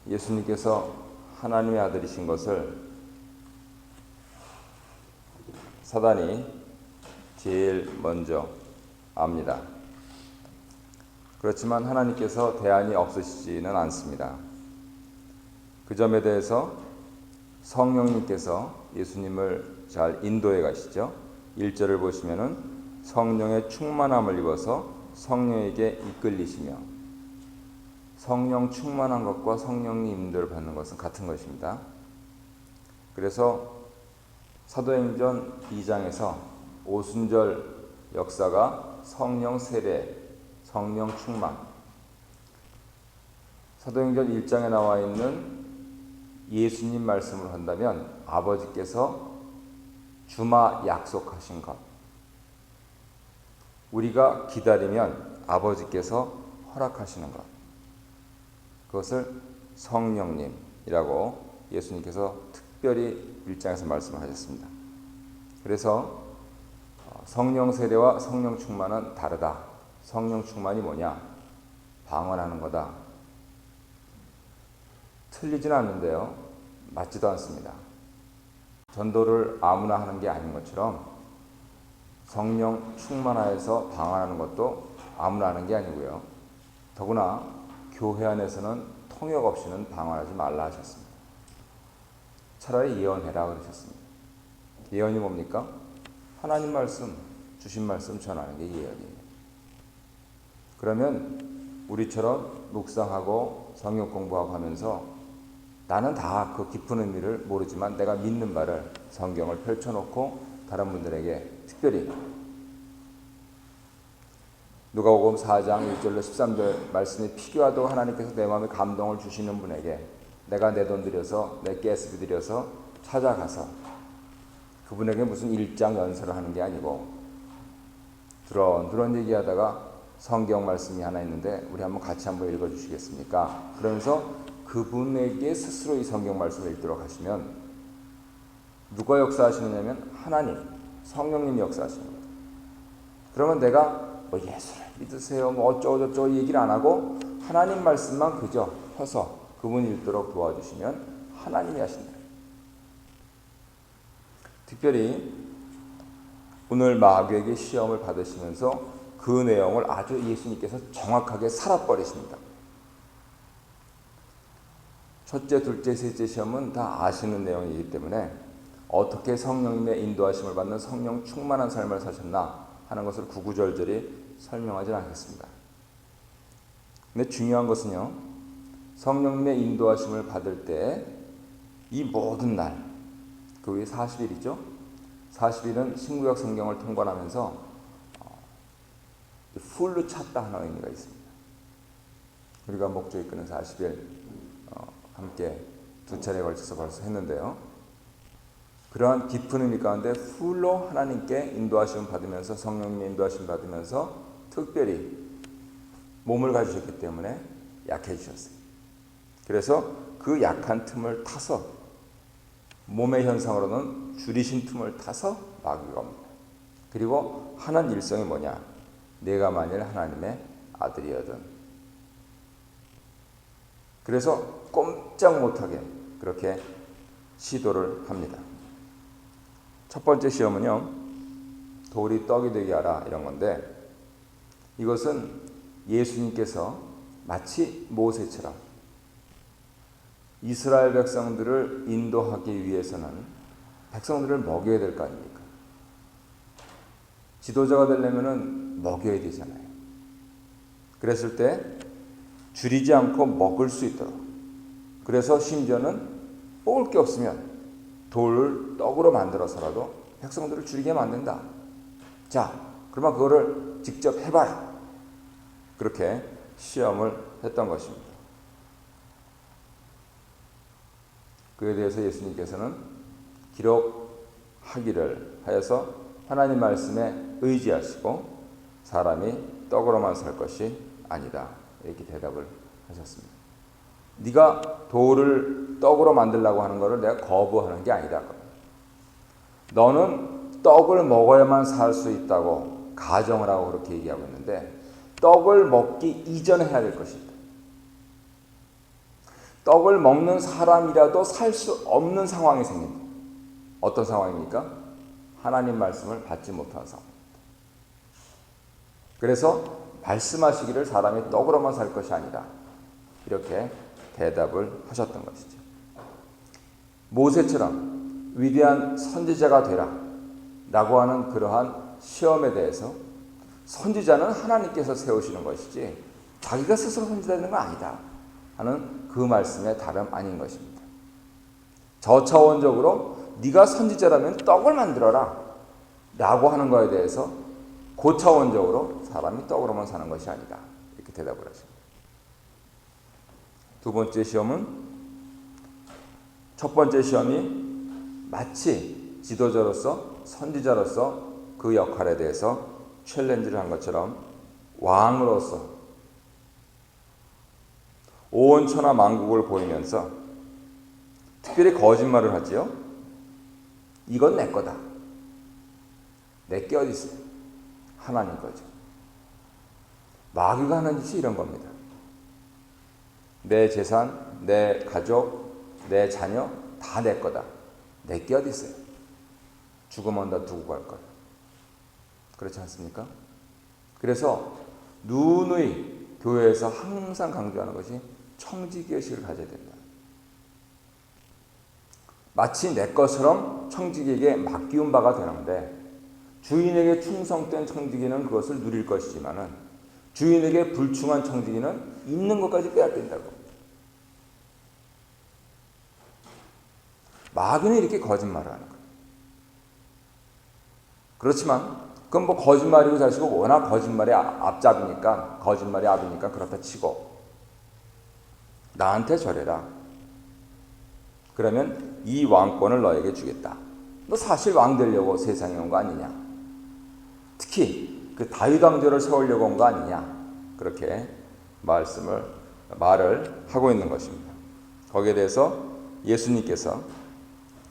예수님께서 하나님의 아들이신 것을 사단이 제일 먼저 압니다. 그렇지만 하나님께서 대안이 없으시지는 않습니다. 그 점에 대해서 성령님께서 예수님을 잘 인도해 가시죠. 1절을 보시면은 성령의 충만함을 입어서 성령에게 이끌리시며, 성령 충만한 것과 성령님 인도를 받는 것은 같은 것입니다. 그래서 사도행전 2장에서 오순절 역사가 성령 세례, 성령 충만, 사도행전 1장에 나와 있는 예수님 말씀을 한다면 아버지께서 주마 약속하신 것, 우리가 기다리면 아버지께서 허락하시는 것, 그것을 성령님이라고 예수님께서 특별히 1장에서 말씀하셨습니다. 그래서 성령 세례와 성령 충만은 다르다. 성령 충만이 뭐냐? 방언하는 거다. 틀리진 않는데요, 맞지도 않습니다. 전도를 아무나 하는 게 아닌 것처럼 성령 충만하여서 방언하는 것도 아무나 하는 게 아니고요. 더구나 교회 안에서는 통역 없이는 방언하지 말라 하셨습니다. 차라리 예언해라 그러셨습니다. 예언이 뭡니까? 하나님 말씀, 주신 말씀 전하는 게 예언이에요. 그러면 우리처럼 묵상하고 성경 공부하고 하면서 나는 다 그 깊은 의미를 모르지만 내가 믿는 바를 성경을 펼쳐놓고 다른 분들에게 특별히 누가복음 4장 1절로 13절 말씀이 필요하도 하나님께서 내 마음에 감동을 주시는 분에게 내가 내 돈 들여서 내 가스비 들여서 찾아가서 그분에게 무슨 일장 연설을 하는 게 아니고 두런두런 얘기하다가 성경 말씀이 하나 있는데 우리 한번 같이 한번 읽어주시겠습니까? 그러면서 그분에게 스스로 이 성경 말씀을 읽도록 하시면 누가 역사하시느냐면 하나님, 성령님이 역사하시는 거예요. 그러면 내가 뭐 예수를 믿으세요, 뭐 어쩌고저쩌고 얘기를 안 하고 하나님 말씀만 그저 펴서 그분 읽도록 도와주시면 하나님이 하신다. 특별히 오늘 마귀에게 시험을 받으시면서 그 내용을 아주 예수님께서 정확하게 살아버리십니다. 첫째, 둘째, 셋째 시험은 다 아시는 내용이기 때문에 어떻게 성령님의 인도하심을 받는 성령 충만한 삶을 사셨나 하는 것을 구구절절히 설명하지 않겠습니다. 근데 중요한 것은요, 성령님의 인도하심을 받을 때 이 모든 날, 그 위에 40일이죠. 40일은 신구약 성경을 통관하면서 풀로 찼다 하는 의미가 있습니다. 우리가 목조 이끄는 40일 함께 두 차례에 걸쳐서 벌써 했는데요. 그러한 깊은 의미 가운데 풀로 하나님께 인도하심을 받으면서 성령님의 인도하심을 받으면서 특별히 몸을 가지셨기 때문에 약해지셨어요. 그래서 그 약한 틈을 타서 몸의 현상으로는 줄이신 틈을 타서 마귀가 옵니다. 그리고 하는 일성이 뭐냐? 내가 만일 하나님의 아들이거든. 그래서 꼼짝 못하게 그렇게 시도를 합니다. 첫 번째 시험은요, 돌이 떡이 되게 하라 이런 건데, 이것은 예수님께서 마치 모세처럼 이스라엘 백성들을 인도하기 위해서는 백성들을 먹여야 될 거 아닙니까? 지도자가 되려면 먹여야 되잖아요. 그랬을 때 줄이지 않고 먹을 수 있도록, 그래서 심지어는 먹을 게 없으면 돌을 떡으로 만들어서라도 백성들을 줄이게 만든다. 자, 그러면 그거를 직접 해봐라. 그렇게 시험을 했던 것입니다. 그에 대해서 예수님께서는 기록하기를 하여서 하나님 말씀에 의지하시고 사람이 떡으로만 살 것이 아니다. 이렇게 대답을 하셨습니다. 네가 돌을 떡으로 만들려고 하는 것을 내가 거부하는 게 아니다. 너는 떡을 먹어야만 살 수 있다고 가정을 하고 그렇게 얘기하고 있는데 떡을 먹기 이전에 해야 될 것이 있다. 떡을 먹는 사람이라도 살 수 없는 상황이 생긴다. 어떤 상황입니까? 하나님 말씀을 받지 못하는 상황입니다. 그래서 말씀하시기를 사람이 떡으로만 살 것이 아니라 이렇게 대답을 하셨던 것이죠. 모세처럼 위대한 선지자가 되라 라고 하는 그러한 시험에 대해서 선지자는 하나님께서 세우시는 것이지 자기가 스스로 선지자 되는 건 아니다 하는 그 말씀의 다름 아닌 것입니다. 저차원적으로 네가 선지자라면 떡을 만들어라 라고 하는 것에 대해서 고차원적으로 사람이 떡으로만 사는 것이 아니다 이렇게 대답을 하십니다. 두 번째 시험은 첫 번째 시험이 마치 지도자로서 선지자로서 그 역할에 대해서 챌린지를 한 것처럼 왕으로서 온 천하 만국을 보이면서 특별히 거짓말을 하지요. 이건 내 거다. 내 게 어디 있어요? 하나님 거죠. 마귀가 하는 짓이 이런 겁니다. 내 재산, 내 가족, 내 자녀 다 내 거다. 내 게 어디 있어요? 죽으면 다 두고 갈 거다. 그렇지 않습니까? 그래서 누누이 교회에서 항상 강조하는 것이 청지기의식을 가져야 된다. 마치 내 것처럼 청지기에게 맡기운 바가 되는데 주인에게 충성된 청지기는 그것을 누릴 것이지만은 주인에게 불충한 청지기는 있는 것까지 빼앗긴다고. 마귀는 이렇게 거짓말을 하는 거예요. 그렇지만 그건 뭐 거짓말이고 사실고 워낙 거짓말이 앞잡이니까 거짓말이 앞이니까 그렇다 치고 나한테 절해라. 그러면 이 왕권을 너에게 주겠다. 너 사실 왕 되려고 세상에 온 거 아니냐. 특히 그 다윗 왕조를 세우려고 온 거 아니냐. 그렇게 말을 하고 있는 것입니다. 거기에 대해서 예수님께서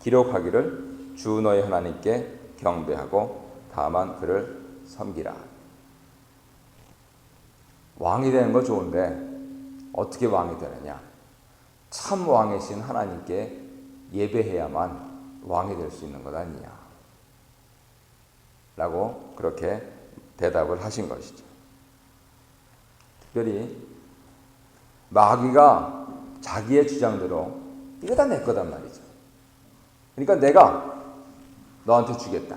기록하기를 주 너희 하나님께 경배하고 다만 그를 섬기라. 왕이 되는 거 좋은데 어떻게 왕이 되느냐? 참 왕이신 하나님께 예배해야만 왕이 될 수 있는 것 아니냐? 라고 그렇게 대답을 하신 것이죠. 특별히 마귀가 자기의 주장대로 이거 다 내 거단 말이죠. 그러니까 내가 너한테 주겠다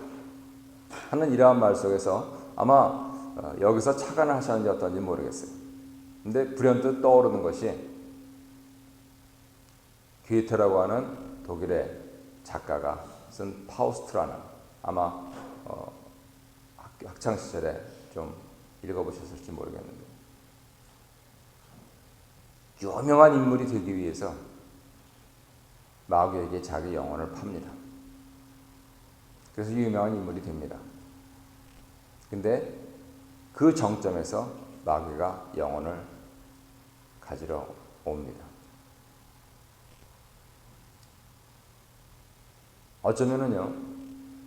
하는 이러한 말 속에서 아마 여기서 착안을 하셨는지 어떤지 모르겠어요. 근데 불현듯 떠오르는 것이 괴테라고 하는 독일의 작가가 쓴 파우스트라는 아마 학창시절에 좀 읽어보셨을지 모르겠는데 유명한 인물이 되기 위해서 마귀에게 자기 영혼을 팝니다. 그래서 유명한 인물이 됩니다. 근데 그 정점에서 마귀가 영혼을 가지러 옵니다. 어쩌면은요,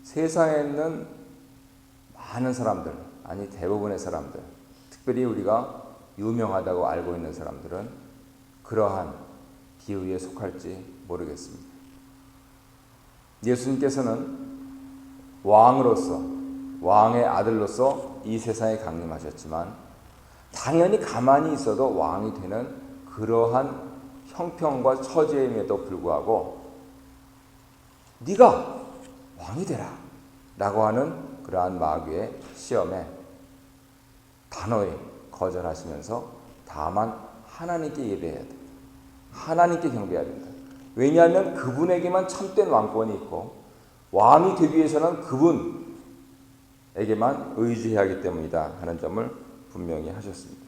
세상에 있는 많은 사람들, 아니 대부분의 사람들, 특별히 우리가 유명하다고 알고 있는 사람들은 그러한 비유에 속할지 모르겠습니다. 예수님께서는 왕으로서, 왕의 아들로서 이 세상에 강림하셨지만 당연히 가만히 있어도 왕이 되는 그러한 형편과 처지임에도 불구하고 네가 왕이 되라 라고 하는 그러한 마귀의 시험에 단호히 거절하시면서 다만 하나님께 예배해야 된다. 하나님께 경배해야 된다. 왜냐하면 그분에게만 참된 왕권이 있고 왕이 되기 위해서는 그분에게만 의지해야 하기 때문이다 하는 점을 분명히 하셨습니다.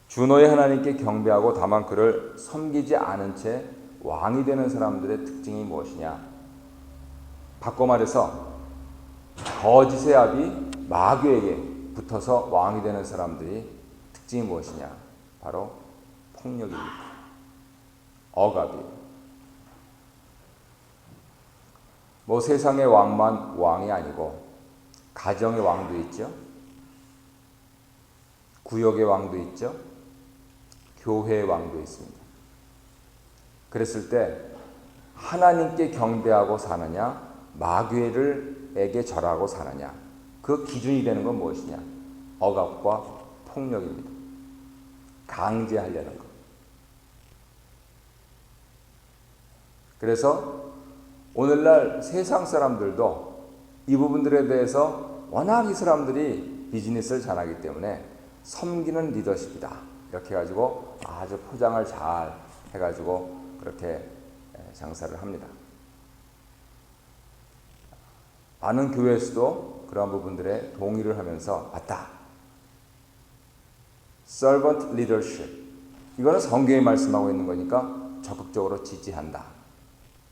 주 너희 하나님께 경배하고 다만 그를 섬기지 않은 채 왕이 되는 사람들의 특징이 무엇이냐? 바꿔 말해서 거짓의 압이 마귀에게 붙어서 왕이 되는 사람들이 특징이 무엇이냐? 바로 폭력입니다. 억압이에요. 뭐 세상의 왕만 왕이 아니고 가정의 왕도 있죠. 구역의 왕도 있죠. 교회의 왕도 있습니다. 그랬을 때 하나님께 경배하고 사느냐, 마귀에게 절하고 사느냐, 그 기준이 되는 건 무엇이냐? 억압과 폭력입니다. 강제하려는 것. 그래서 오늘날 세상 사람들도 이 부분들에 대해서 워낙 이 사람들이 비즈니스를 잘하기 때문에 섬기는 리더십이다, 이렇게 해가지고 아주 포장을 잘 해가지고 그렇게 장사를 합니다. 많은 교회에서도 그런 부분들에 동의를 하면서 맞다, servant leadership, 이거는 성경이 말씀하고 있는 거니까 적극적으로 지지한다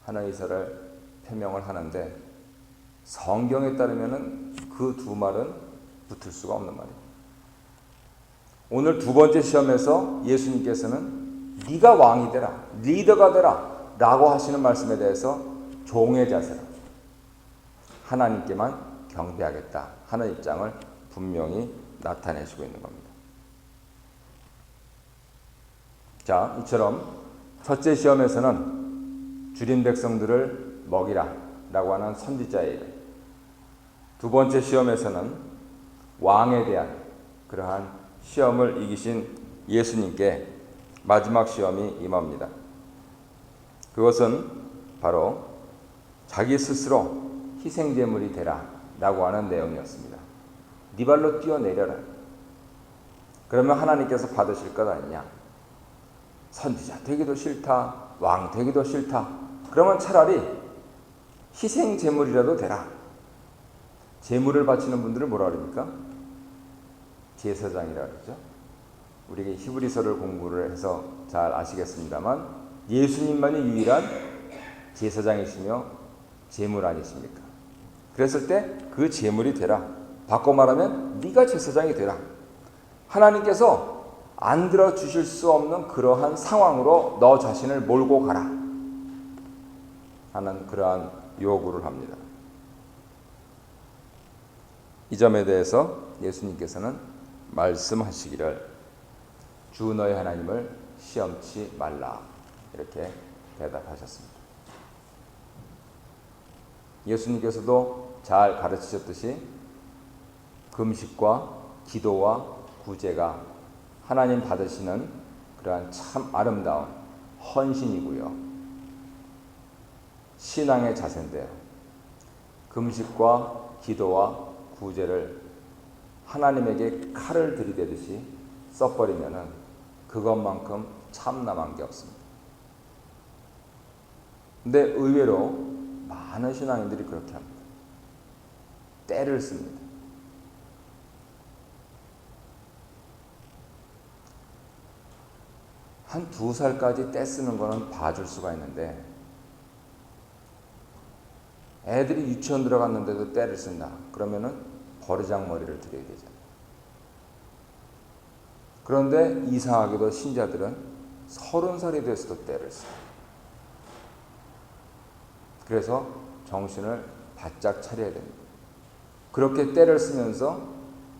하는 의사를 표명을 하는데, 성경에 따르면은 그 두 말은 붙을 수가 없는 말이에요. 오늘 두 번째 시험에서 예수님께서는 네가 왕이 되라, 리더가 되라 라고 하시는 말씀에 대해서 종의 자세로 하나님께만 경배하겠다 하는 입장을 분명히 나타내시고 있는 겁니다. 자, 이처럼 첫째 시험에서는 줄인 백성들을 먹이라 라고 하는 선지자의 일, 두 번째 시험에서는 왕에 대한 그러한 시험을 이기신 예수님께 마지막 시험이 임합니다. 그것은 바로 자기 스스로 희생제물이 되라 라고 하는 내용이었습니다. 네 발로 뛰어내려라. 그러면 하나님께서 받으실 것 아니냐. 선지자 되기도 싫다, 왕 되기도 싫다, 그러면 차라리 희생제물이라도 되라. 제물을 바치는 분들을 뭐라 그럽니까? 제사장이라 그러죠. 우리가 히브리서를 공부를 해서 잘 아시겠습니다만 예수님만이 유일한 제사장이시며 제물 아니십니까? 그랬을 때 그 제물이 되라. 바꿔 말하면 네가 제사장이 되라. 하나님께서 안 들어주실 수 없는 그러한 상황으로 너 자신을 몰고 가라 하는 그러한 요구를 합니다. 이 점에 대해서 예수님께서는 말씀하시기를 주 너의 하나님을 시험치 말라, 이렇게 대답하셨습니다. 예수님께서도 잘 가르치셨듯이 금식과 기도와 구제가 하나님 받으시는 그러한 참 아름다운 헌신이고요, 신앙의 자세인데요. 금식과 기도와 구제를 하나님에게 칼을 들이대듯이 써버리면은 그것만큼 참남한 게 없습니다. 근데 의외로 많은 신앙인들이 그렇게 합니다. 때를 씁니다. 한 2살까지 때 쓰는 거는 봐줄 수가 있는데, 애들이 유치원 들어갔는데도 때를 쓴다 그러면은 버르장머리를 드려야 되잖아요. 그런데 이상하게도 신자들은 30살이 됐어도 때를 써요. 그래서 정신을 바짝 차려야 됩니다. 그렇게 때를 쓰면서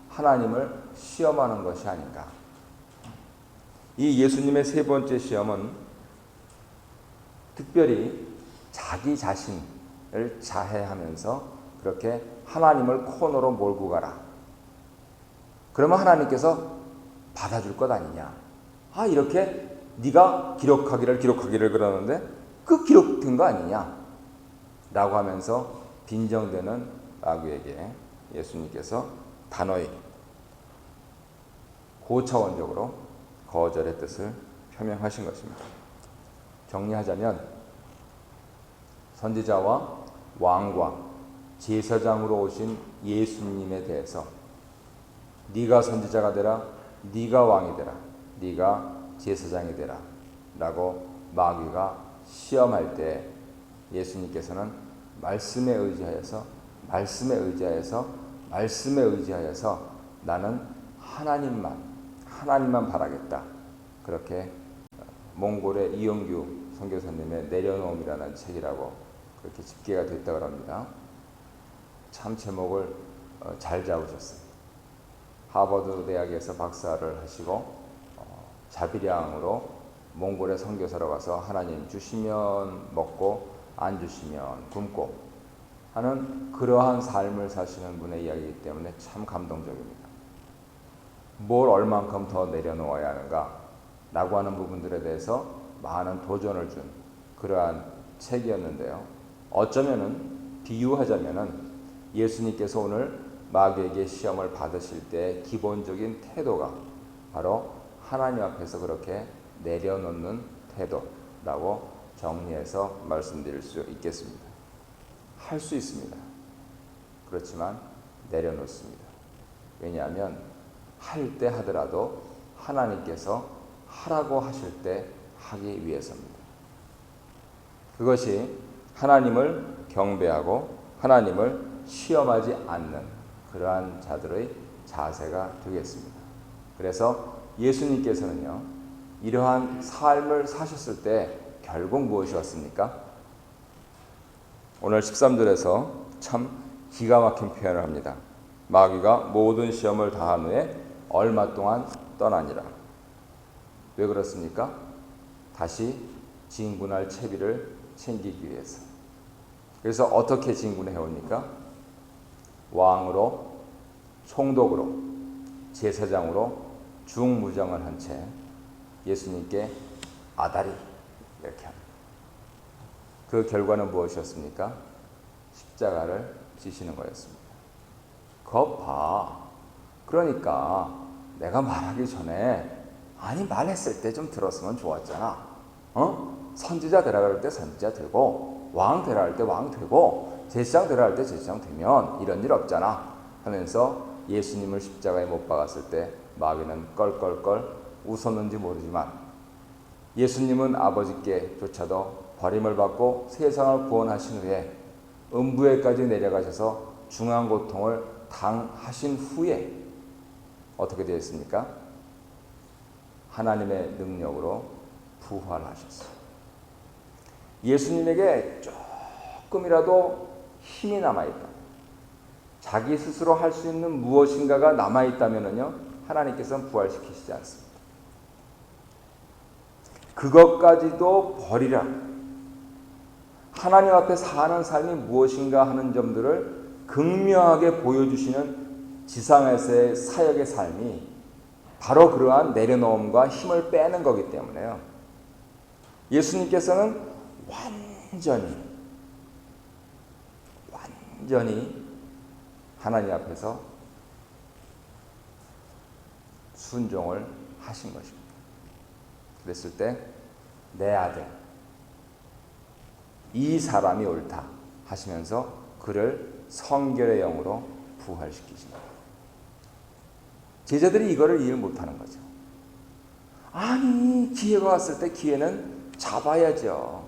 하나님을 시험하는 것이 아닌가. 이 예수님의 세 번째 시험은 특별히 자기 자신을 자해하면서 그렇게 하나님을 코너로 몰고 가라. 그러면 하나님께서 받아줄 것 아니냐. 아, 이렇게 네가 기록하기를 그러는데 그 기록된 거 아니냐 라고 하면서 빈정되는 마귀에게 예수님께서 단호히 고차원적으로 거절의 뜻을 표명하신 것입니다. 정리하자면 선지자와 왕과 제사장으로 오신 예수님에 대해서 네가 선지자가 되라, 네가 왕이 되라, 네가 제사장이 되라 라고 마귀가 시험할 때 예수님께서는 말씀에 의지하여서 나는 하나님만 바라겠다. 그렇게 몽골의 이영규 선교사님의 내려놓음이라는 책이라고 그렇게 집계가 됐다고 합니다. 참 제목을 잘 잡으셨어요. 하버드 대학에서 박사를 하시고 자비량으로 몽골에 선교사로 가서 하나님 주시면 먹고 안 주시면 굶고 하는 그러한 삶을 사시는 분의 이야기이기 때문에 참 감동적입니다. 뭘 얼만큼 더 내려놓아야 하는가 라고 하는 부분들에 대해서 많은 도전을 준 그러한 책이었는데요. 어쩌면은 비유하자면은 예수님께서 오늘 마귀에게 시험을 받으실 때 기본적인 태도가 바로 하나님 앞에서 그렇게 내려놓는 태도라고 정리해서 말씀드릴 수 있겠습니다. 할 수 있습니다. 그렇지만 내려놓습니다. 왜냐하면 할 때 하더라도 하나님께서 하라고 하실 때 하기 위해서입니다. 그것이 하나님을 경배하고 하나님을 시험하지 않는 그러한 자들의 자세가 되겠습니다. 그래서 예수님께서는요, 이러한 삶을 사셨을 때 결국 무엇이었습니까? 오늘 13절에서 참 기가 막힌 표현을 합니다. 마귀가 모든 시험을 다한 후에 얼마 동안 떠나니라. 왜 그렇습니까? 다시 진군할 채비를 챙기기 위해서. 그래서 어떻게 진군해 옵니까? 왕으로, 총독으로, 제사장으로 중무장을 한 채 예수님께 아다리 이렇게 합니다. 그 결과는 무엇이었습니까? 십자가를 지시는 거였습니다. 그거 봐. 그러니까 내가 말하기 전에 아니 말했을 때 좀 들었으면 좋았잖아. 선지자 되라 그럴 때 선지자 되고 왕 되라 할 때 왕 되고 제사장 되라 할 때 제사장 되면 이런 일 없잖아 하면서 예수님을 십자가에 못 박았을 때 마귀는 껄껄껄 웃었는지 모르지만 예수님은 아버지께조차도 버림을 받고 세상을 구원하신 후에 음부에까지 내려가셔서 중한 고통을 당하신 후에 어떻게 되었습니까? 하나님의 능력으로 부활하셨어요. 예수님에게 조금이라도 힘이 남아있다, 자기 스스로 할 수 있는 무엇인가가 남아있다면요, 하나님께서는 부활시키시지 않습니다. 그것까지도 버리라. 하나님 앞에 사는 삶이 무엇인가 하는 점들을 극명하게 보여주시는 지상에서의 사역의 삶이 바로 그러한 내려놓음과 힘을 빼는 거기 때문에요. 예수님께서는 완전히 하나님 앞에서 순종을 하신 것입니다. 그랬을 때 내 아들 이 사람이 옳다 하시면서 그를 성결의 영으로 부활시키십니다. 제자들이 이거를 이해를 못하는 거죠. 아니 기회가 왔을 때 기회는 잡아야죠.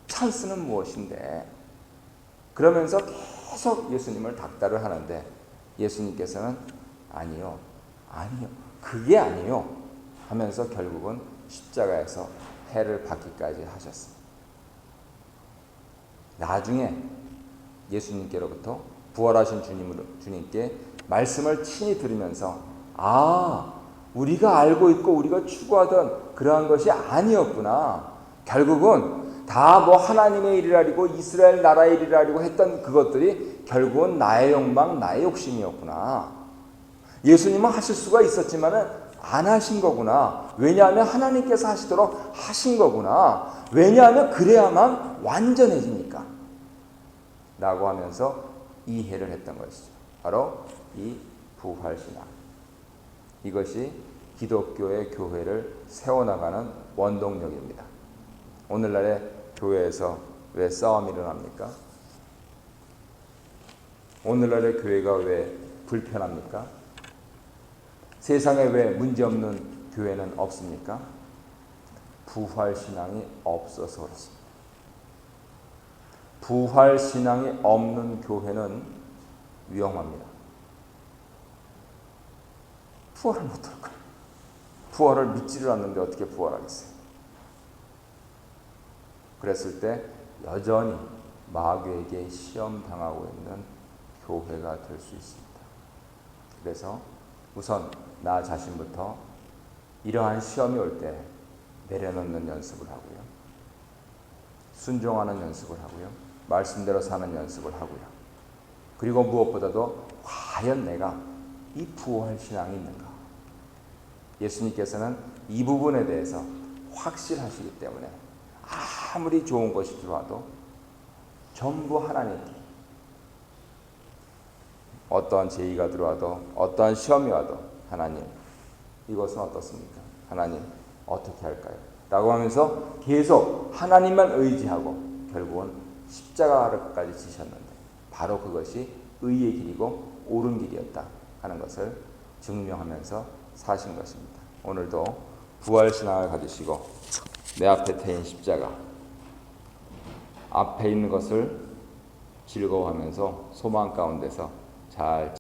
찬스는 무엇인데, 그러면서 계속 예수님을 닥달을 하는데 예수님께서는 아니요 그게 아니요 하면서 결국은 십자가에서 해를 받기까지 하셨습니다. 나중에 예수님께로부터 부활하신 주님께 말씀을 친히 들으면서 우리가 알고 있고 우리가 추구하던 그러한 것이 아니었구나. 결국은 다 뭐 하나님의 일이라고 이스라엘 나라의 일이라고 했던 그것들이 결국은 나의 욕망, 나의 욕심이었구나. 예수님은 하실 수가 있었지만은 안 하신 거구나. 왜냐하면 하나님께서 하시도록 하신 거구나. 왜냐하면 그래야만 완전해지니까 라고 하면서 이해를 했던 것이죠. 바로 이 부활신앙. 이것이 기독교의 교회를 세워나가는 원동력입니다. 오늘날의 교회에서 왜 싸움이 일어납니까? 오늘날의 교회가 왜 불편합니까? 세상에 왜 문제없는 교회는 없습니까? 부활신앙이 없어서 그렇습니다. 부활신앙이 없는 교회는 위험합니다. 부활을 못할 거예요. 부활을 믿지를 않는데 어떻게 부활하겠어요? 그랬을 때 여전히 마귀에게 시험당하고 있는 교회가 될 수 있습니다. 그래서 우선 나 자신부터 이러한 시험이 올 때 내려놓는 연습을 하고요. 순종하는 연습을 하고요. 말씀대로 사는 연습을 하고요. 그리고 무엇보다도 과연 내가 이 부활 신앙이 있는가? 예수님께서는 이 부분에 대해서 확실하시기 때문에 아무리 좋은 것이 들어와도 전부 하나님께, 어떠한 제의가 들어와도 어떠한 시험이 와도 하나님 이것은 어떻습니까? 하나님 어떻게 할까요? 라고 하면서 계속 하나님만 의지하고 결국은 십자가까지 지셨는데 바로 그것이 의의 길이고 옳은 길이었다 하는 것을 증명하면서 사신 것입니다. 오늘도 부활신앙을 가지시고 내 앞에 태인 십자가, 앞에 있는 것을 즐거워하면서 소망 가운데서 잘